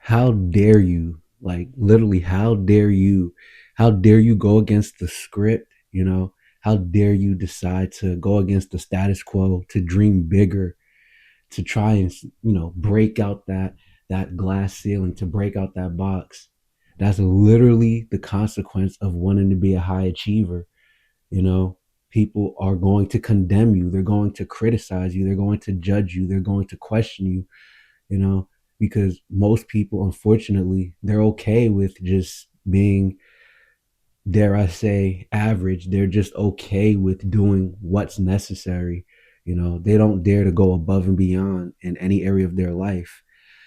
How dare you? Like literally, how dare you? How dare you go against the script? How dare you decide to go against the status quo, to dream bigger, to try and break out that glass ceiling, to break out that box. That's literally the consequence of wanting to be a high achiever. you know People are going to condemn you, they're going to criticize you, they're going to judge you, they're going to question you, you know because most people, unfortunately, they're okay with just being, dare I say, average. They're just okay with doing what's necessary. They don't dare to go above and beyond in any area of their life.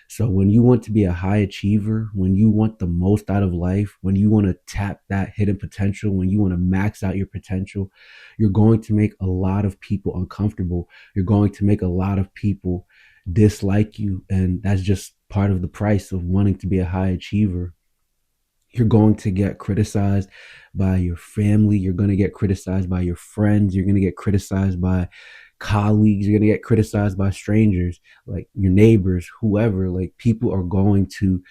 So when you want to be a high achiever, when you want the most out of life, when you want to tap that hidden potential, when you want to max out your potential, you're going to make a lot of people uncomfortable. You're going to make a lot of people dislike you. And that's just part of the price of wanting to be a high achiever. You're going to get criticized by your family. You're going to get criticized by your friends. You're going to get criticized by colleagues. You're going to get criticized by strangers, like your neighbors, whoever. Like people are going to,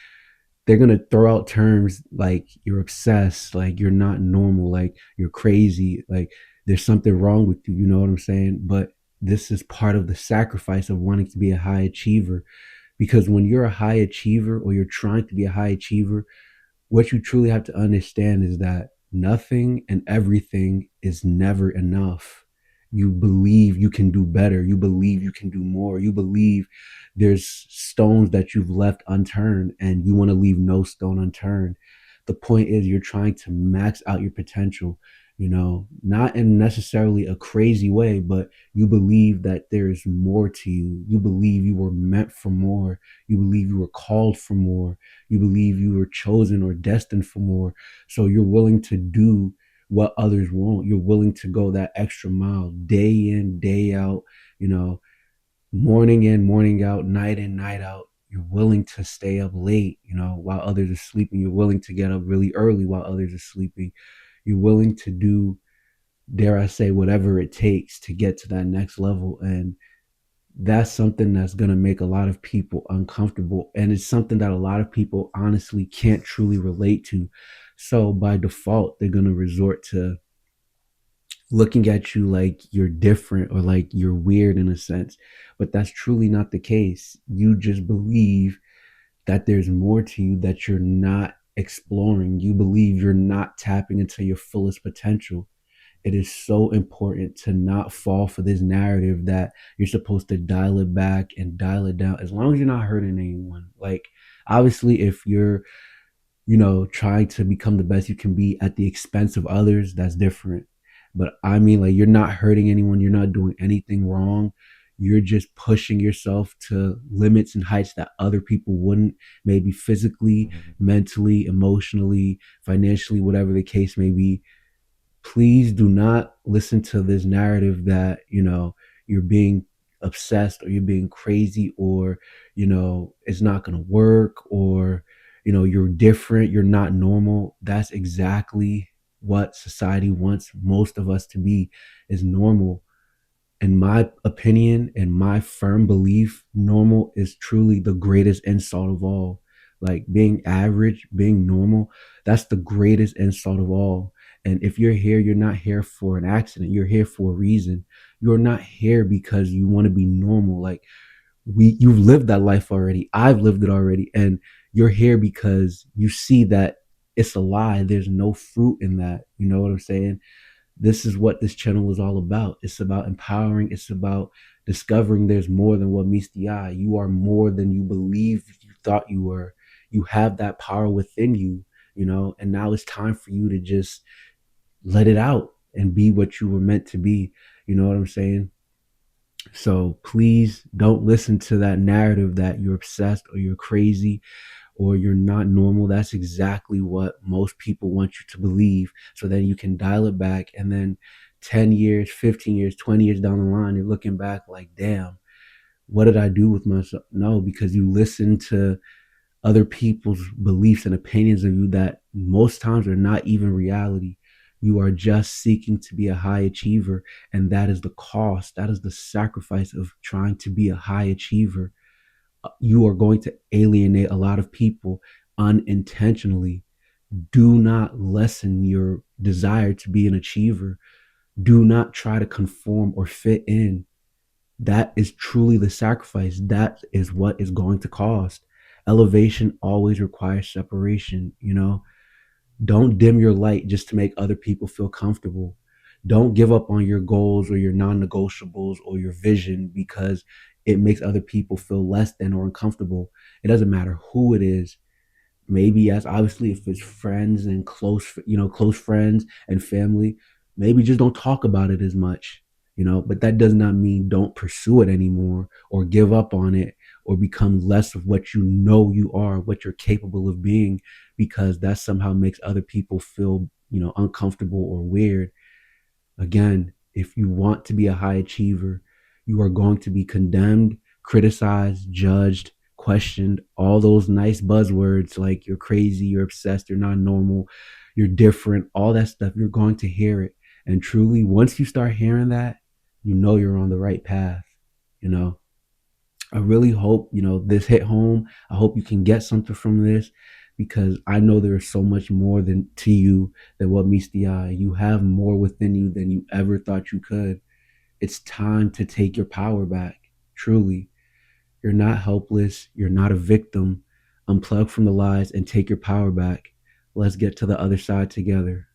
they're going to throw out terms like you're obsessed, like you're not normal, like you're crazy, like there's something wrong with you. You know what I'm saying? But this is part of the sacrifice of wanting to be a high achiever. Because when you're a high achiever, or you're trying to be a high achiever, what you truly have to understand is that nothing and everything is never enough. You believe you can do better. You believe you can do more. You believe there's stones that you've left unturned, and you want to leave no stone unturned. The point is, you're trying to max out your potential, not in necessarily a crazy way, but you believe that there's more to you. You believe you were meant for more. You believe you were called for more. You believe you were chosen or destined for more. So you're willing to do what others won't. You're willing to go that extra mile, day in, day out, you know, morning in, morning out, night in, night out. You're willing to stay up late, while others are sleeping. You're willing to get up really early while others are sleeping. You're willing to do, dare I say, whatever it takes to get to that next level. And that's something that's going to make a lot of people uncomfortable. And it's something that a lot of people honestly can't truly relate to. So by default, they're going to resort to looking at you like you're different, or like you're weird in a sense. But that's truly not the case. You just believe that there's more to you that you're not exploring. You believe you're not tapping into your fullest potential. It is so important to not fall for this narrative that you're supposed to dial it back and dial it down, as long as you're not hurting anyone. Like, obviously, if you're, trying to become the best you can be at the expense of others, that's different. But I mean, like, you're not hurting anyone, you're not doing anything wrong. You're just pushing yourself to limits and heights that other people wouldn't, maybe physically, mentally, emotionally, financially, whatever the case may be. Please do not listen to this narrative that, you're being obsessed, or you're being crazy, or, it's not going to work, or, you're different, you're not normal. That's exactly what society wants most of us to be, is normal. In my opinion and my firm belief, normal is truly the greatest insult of all. Like being average, being normal, that's the greatest insult of all. And if you're here, you're not here for an accident. You're here for a reason. You're not here because you want to be normal. Like you've lived that life already. I've lived it already. And you're here because you see that it's a lie. There's no fruit in that. You know what I'm saying? This is what this channel is all about. It's about empowering. It's about discovering there's more than what meets the eye. You are more than you believe you thought you were. You have that power within you, and now it's time for you to just let it out and be what you were meant to be. You know what I'm saying? So please don't listen to that narrative that you're obsessed, or you're crazy, or you're not normal. That's exactly what most people want you to believe. So then you can dial it back. And then 10 years, 15 years, 20 years down the line, you're looking back like, damn, what did I do with myself? No, because you listen to other people's beliefs and opinions of you that most times are not even reality. You are just seeking to be a high achiever. And that is the cost. That is the sacrifice of trying to be a high achiever. you are going to alienate a lot of people unintentionally. Do not lessen your desire to be an achiever. Do not try to conform or fit in. That is truly the sacrifice. That is what is going to cost. Elevation always requires separation, you know? Don't dim your light just to make other people feel comfortable. Don't give up on your goals or your non negotiables or your vision because it makes other people feel less than or uncomfortable. It doesn't matter who it is. Maybe, as obviously, if it's friends and close friends and family, maybe just don't talk about it as much, but that does not mean don't pursue it anymore or give up on it or become less of what you are, what you're capable of being, because that somehow makes other people feel, uncomfortable or weird. Again, if you want to be a high achiever, you are going to be condemned, criticized, judged, questioned, all those nice buzzwords like you're crazy, you're obsessed, you're not normal, you're different, all that stuff. You're going to hear it. And truly, once you start hearing that, you know you're on the right path. You know, I really hope, this hit home. I hope you can get something from this because I know there's so much more than to you than what meets the eye. You have more within you than you ever thought you could. It's time to take your power back. Truly. You're not helpless. You're not a victim. Unplug from the lies and take your power back. Let's get to the other side together.